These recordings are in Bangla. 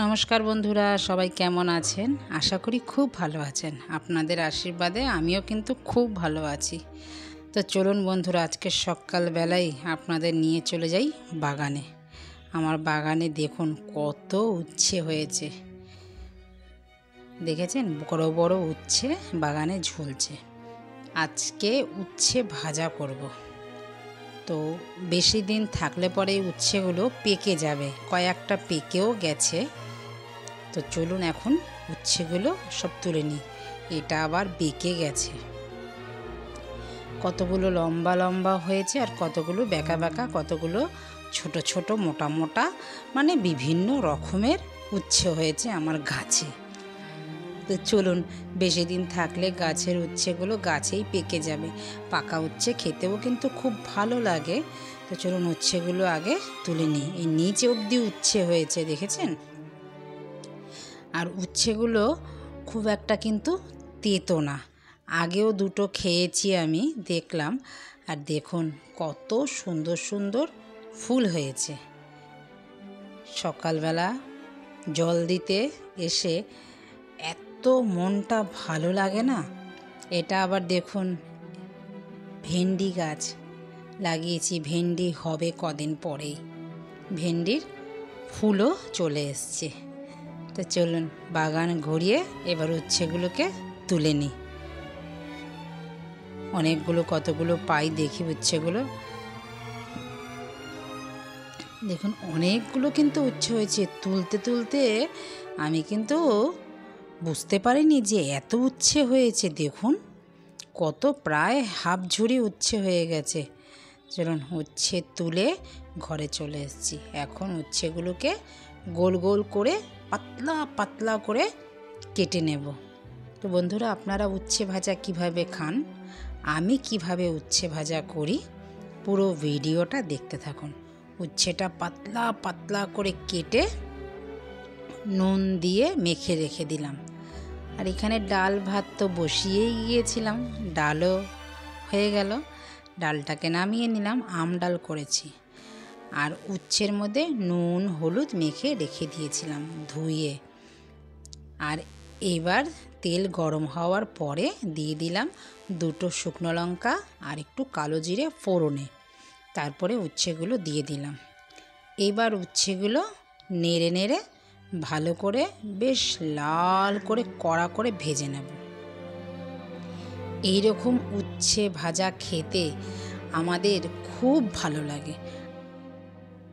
নমস্কার বন্ধুরা, সবাই কেমন আছেন? আশা করি খুব ভালো আছেন। আপনাদের আশীর্বাদে আমিও কিন্তু খুব ভালো আছি। তো চলুন বন্ধুরা, আজকে সকালবেলায় আপনাদের নিয়ে চলে যাই বাগানে। আমার বাগানে দেখুন কত উচ্ছে হয়েছে, দেখেছেন? বড় বড় উচ্ছে বাগানে ঝুলছে। আজকে উচ্ছে ভাজা করব। তো বেশি দিন থাকলে পরে উচ্ছেগুলো পেকে যাবে, কয়েকটা পেকেও গেছে। তো চলুন এখন উচ্ছেগুলো সব তুলে নিই। এটা আবার বেঁকে গেছে, কতগুলো লম্বা লম্বা হয়েছে আর কতগুলো বেঁকা বেঁকা, কতগুলো ছোট ছোট মোটা মোটা, মানে বিভিন্ন রকমের উচ্ছে হয়েছে আমার গাছে। তো চলুন, বেশি দিন থাকলে গাছের উচ্ছেগুলো গাছেই পেকে যাবে। পাকা উচ্ছে খেতেও কিন্তু খুব ভালো লাগে। তো চলুন উচ্ছেগুলো আগে তুলে নিই। এই নিচে অবধি উচ্ছে হয়েছে, দেখেছেন? আর উচ্ছেগুলো খুব একটা কিন্তু তেতো না। আগেও দুটো খেয়েছি আমি, দেখলাম। আর দেখুন কত সুন্দর সুন্দর ফুল হয়েছে। সকালবেলা জল দিতে এসে এত মনটা ভালো লাগে না। এটা আবার দেখুন ভেন্ডি গাছ লাগিয়েছি, ভেন্ডি হবে কদিন পরেই। ভেন্ডির ফুলও চলে এসছে। তো চলুন বাগান ঘুরিয়ে এবার উচ্ছেগুলোকে তুলে নিই। অনেকগুলো, কতগুলো পাই দেখি উচ্ছেগুলো। দেখুন অনেকগুলো কিন্তু উচ্ছে হয়েছে। তুলতে তুলতে আমি কিন্তু বুঝতে পারিনি যে এত উচ্ছে হয়েছে। দেখুন কত, প্রায় হাফ ঝুড়ি উচ্ছে হয়ে গেছে। চলুন উচ্ছে তুলে ঘরে চলে এসেছি। এখন উচ্ছেগুলোকে গোল গোল করে পাতলা পাতলা করে কেটে নেব। তো বন্ধুরা, আপনারা উচ্ছে ভাজা কিভাবে খান, আমি কিভাবে উচ্ছে ভাজা করি, পুরো ভিডিওটা দেখতে থাকুন। উচ্ছেটা পাতলা পাতলা করে কেটে নুন দিয়ে মেখে রেখে দিলাম। আর এখানে ডাল ভাত তো বসিয়েই গিয়েছিলাম, ডালও হয়ে গেল। ডালটাকে নামিয়ে নিলাম, আম ডাল করেছি। আর উচ্ছের মধ্যে নুন হলুদ মেখে রেখে দিয়েছিলাম ধুয়ে। আর এবার তেল গরম হওয়ার পরে দিয়ে দিলাম দুটো শুকনো লঙ্কা আর একটু কালো জিরে ফোড়নে। তারপরে উচ্ছেগুলো দিয়ে দিলাম। এবার উচ্ছেগুলো নেড়ে নেড়ে ভালো করে বেশ লাল করে কড়া করে ভেজে নেব। এইরকম উচ্ছে ভাজা খেতে আমাদের খুব ভালো লাগে।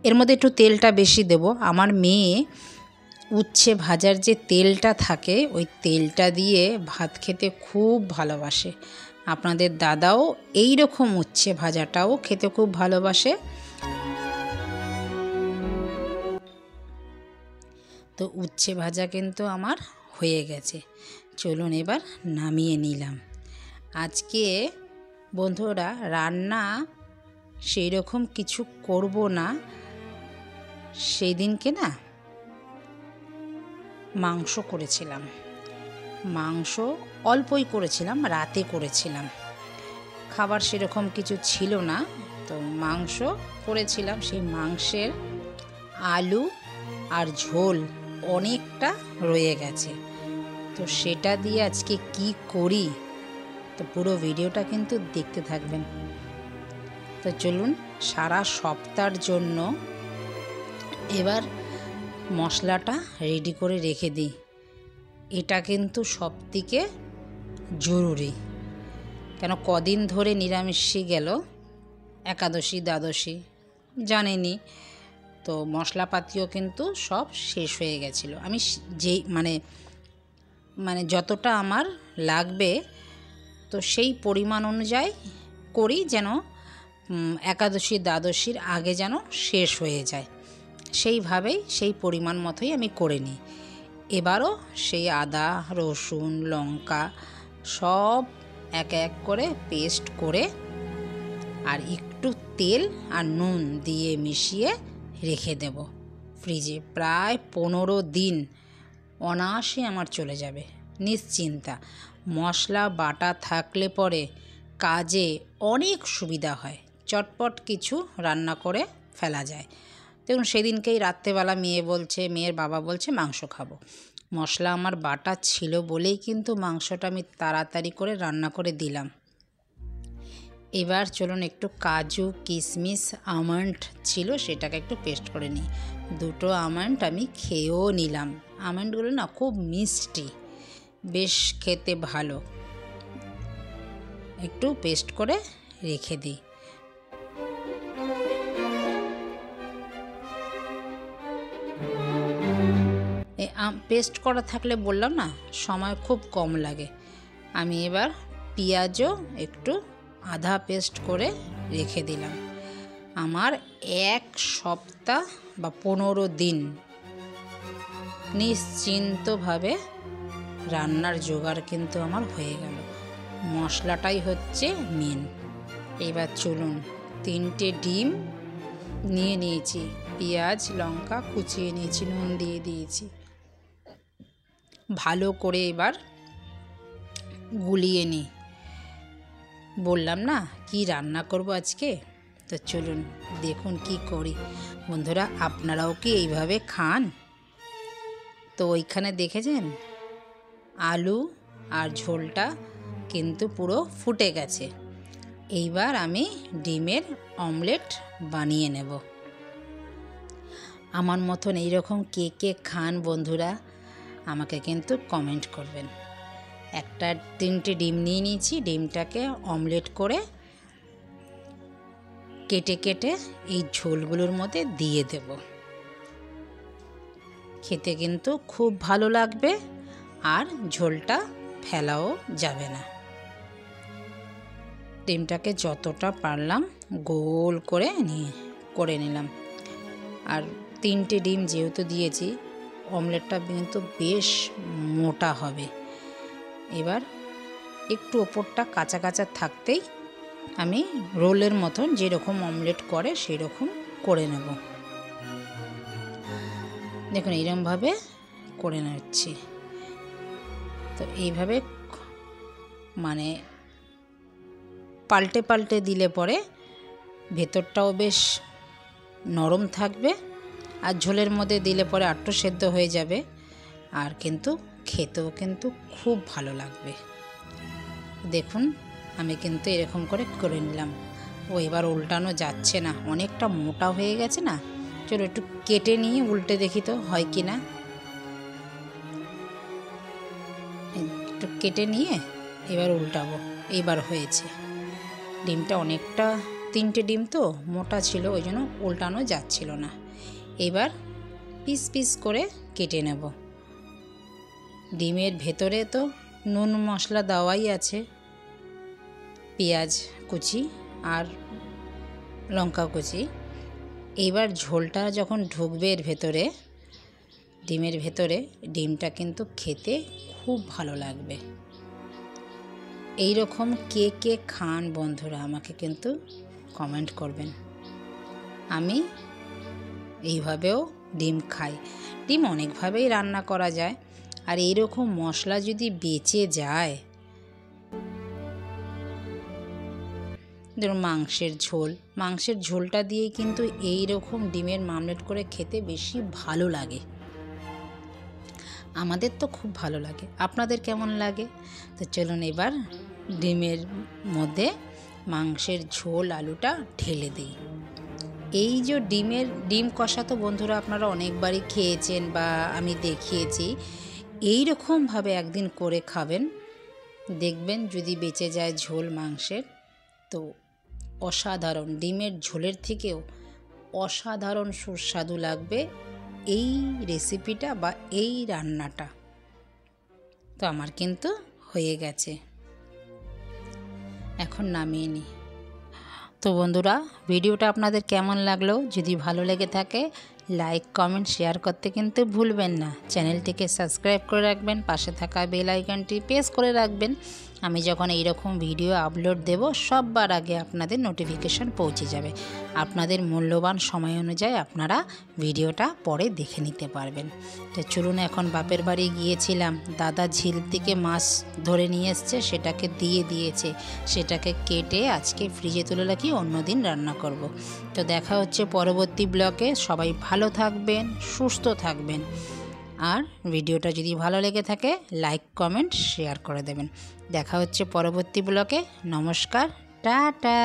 এর মধ্যে একটু তেলটা বেশি দেব। আমার মেয়ে উচ্ছে ভাজার যে তেলটা থাকে, ওই তেলটা দিয়ে ভাত খেতে খুব ভালোবাসে। আপনাদের দাদাও এই রকম উচ্ছে ভাজাটাও খেতে খুব ভালোবাসে। তো উচ্ছে ভাজা কিন্তু আমার হয়ে গেছে। চলুন এবার নামিয়ে নিলাম। আজকে বন্ধুরা রান্না সেই রকম কিছু করব না। সেই দিনকে না মাংস করেছিলাম। মাংস অল্পই করেছিলাম, রাতে করেছিলাম। খাবার সেরকম কিছু ছিল না, তো মাংস করেছিলাম। সেই মাংসের আলু আর ঝোল অনেকটা রয়ে গেছে। তো সেটা দিয়ে আজকে কি করি, তো পুরো ভিডিওটা কিন্তু দেখতে থাকবেন। তো চলুন, সারা সপ্তাহের জন্য এবার মশলাটা রেডি করে রেখে দিই। এটা কিন্তু সবথেকে জরুরি। কেন, কদিন ধরে নিরামিষই গেল, একাদশী দ্বাদশী জানেনি। তো মশলাপাতিও কিন্তু সব শেষ হয়ে গেছিলো। আমি যেই মানে যতটা আমার লাগবে, তো সেই পরিমাণ অনুযায়ী করি, যেন একাদশী দ্বাদশীর আগে যেন শেষ হয়ে যায়। সেইভাবেই সেই পরিমাণ মতোই আমি করে নিই। এবারও সেই আদা রসুন লঙ্কা সব এক এক করে পেস্ট করে আর একটু তেল আর নুন দিয়ে মিশিয়ে রেখে দেব ফ্রিজে। প্রায় 15 দিন অনায়াসে আমার চলে যাবে নিশ্চিন্তা। মশলা বাটা থাকলে পরে কাজে অনেক সুবিধা হয়, চটপট কিছু রান্না করে ফেলা যায়। দেখুন সেদিনকেই রাত্রেবেলা মেয়ের বাবা বলছে মাংস খাবো। মশলা আমার বাটা ছিল বলেই কিন্তু মাংসটা আমি তাড়াতাড়ি করে রান্না করে দিলাম। এবার চলুন একটু কাজু কিশমিশ আমন্ড ছিল সেটাকে একটু পেস্ট করে নিই। 2টো আমন্ড আমি খেয়েও নিলাম। আমন্ডগুলো না খুব মিষ্টি, বেশ খেতে ভালো। একটু পেস্ট করে রেখে দিই। পেস্ট করা থাকলে বললাম না সময় খুব কম লাগে। আমি এবার পেঁয়াজও একটু আধা পেস্ট করে রেখে দিলাম। আমার 1 সপ্তাহ বা 15 দিন নিশ্চিন্তভাবে রান্নার জোগাড় কিন্তু আমার হয়ে গেল। মশলাটাই হচ্ছে মেন। এবার চলুন 3টে ডিম নিয়ে নিয়েছি, পেঁয়াজ লঙ্কা কুচিয়ে নিয়েছি, নুন দিয়ে দিয়েছি, ভালো করে এবার গুলিয়ে নিই। বললাম না কি রান্না করব আজকে, তো চলুন দেখুন কি করি। বন্ধুরা আপনারাও কি এইভাবে খান? তো ওইখানে দেখেছেন আলু আর ঝোলটা কিন্তু পুরো ফুটে গেছে। এইবার আমি ডিমের অমলেট বানিয়ে নেব। আমার মতন এইরকম কে কে খান বন্ধুরা আমাকে কিন্তু কমেন্ট করবেন। 3টে ডিম নিয়ে নিয়েছি, ডিমটাকে অমলেট করে কেটে কেটে এই ঝোলগুলোর মধ্যে দিয়ে দেব। খেতে কিন্তু খুব ভালো লাগবে আর ঝোলটা ফেলাও যাবে না। ডিমটাকে যতটা পারলাম গোল করে নিলাম। আর 3টে ডিম যেহেতু দিয়েছি অমলেটটা কিন্তু বেশ মোটা হবে। এবার একটু ওপরটা কাঁচা কাঁচা থাকতেই আমি রোলের মতন যেরকম অমলেট করে সেই রকম করে নেব। দেখুন এইরকমভাবে করে নিচ্ছি। তো এইভাবে মানে পাল্টে পাল্টে দিলে পরে ভেতরটাও বেশ নরম থাকবে আর ঝোলের মধ্যে দিলে পরে আট্ট সেদ্ধ হয়ে যাবে আর কিন্তু খেতেও কিন্তু খুব ভালো লাগবে। দেখুন আমি কিন্তু এরকম করে নিলাম। এবার উল্টানো যাচ্ছে না, অনেকটা মোটা হয়ে গেছে না। চলো একটু কেটে নিয়ে উল্টে দেখি তো হয় কি না। একটু কেটে নিয়ে এবার উল্টাবো। এবার হয়েছে। ডিমটা অনেকটা 3টে ডিম তো মোটা ছিল, ওই জন্য উল্টানো যাচ্ছিল না। এবার পিস পিস করে কেটে নেব। ডিমের ভেতরে তো নুন মশলা দেওয়াই আছে, পেঁয়াজ কুচি আর লঙ্কা কুচি। এইবার ঝোলটা যখন ঢুকবে এর ভেতরে, ডিমের ভেতরে, ডিমটা কিন্তু খেতে খুব ভালো লাগবে। এই রকম কে কে খান বন্ধুরা আমাকে কিন্তু কমেন্ট করবেন। আমি এইভাবেও ডিম খাই। ডিম অনেকভাবেই রান্না করা যায় আর এইরকম মশলা যদি বেঁচে যায়, ধরুন মাংসের ঝোলটা দিয়েই কিন্তু এই রকম ডিমের মামলেট করে খেতে বেশি ভালো লাগে। আমাদের তো খুব ভালো লাগে, আপনাদের কেমন লাগে? তো চলুন এবার ডিমের মধ্যে মাংসের ঝোল আলুটা ঢেলে দিই। এই যে ডিম কষা তো বন্ধুরা আপনারা অনেকবারই খেয়েছেন বা আমি দেখিয়েছি। এই রকমভাবে একদিন করে খাবেন, দেখবেন যদি বেঁচে যায় ঝোল মাংসের তো অসাধারণ, ডিমের ঝোলের থেকেও অসাধারণ সুস্বাদু লাগবে এই রেসিপিটা বা এই রান্নাটা। তো আমার কিন্তু হয়ে গেছে, এখন নামিয়ে নিই। তো বন্ধুরা ভিডিওটা আপনাদের কেমন লাগলো? যদি ভালো লেগে থাকে লাইক কমেন্ট শেয়ার করতে কিন্তু ভুলবেন না। চ্যানেলটিকে সাবস্ক্রাইব করে রাখবেন, পাশে থাকা বেল আইকনটি প্রেস করে রাখবেন। আমি যখন এইরকম ভিডিও আপলোড দেব সবার আগে আপনাদের নোটিফিকেশন পৌঁছে যাবে। আপনাদের মূল্যবান সময় অনুযায়ী আপনারা ভিডিওটা পরে দেখে নিতে পারবেন। তো চলুন, এখন বাপের বাড়ি গিয়েছিলাম, দাদা ঝিল থেকে মাছ ধরে নিয়ে এসছে, সেটাকে দিয়ে দিয়েছে, সেটাকে কেটে আজকে ফ্রিজে তুলে রাখি, অন্যদিন রান্না করব। তো দেখা হচ্ছে পরবর্তী ব্লগে। সবাই ভালো থাকবেন, সুস্থ থাকবেন, আর ভিডিওটা যদি ভালো লেগে থাকে লাইক কমেন্ট শেয়ার করে দেবেন। দেখা হচ্ছে পরবর্তী ব্লগে। নমস্কার, টাটা।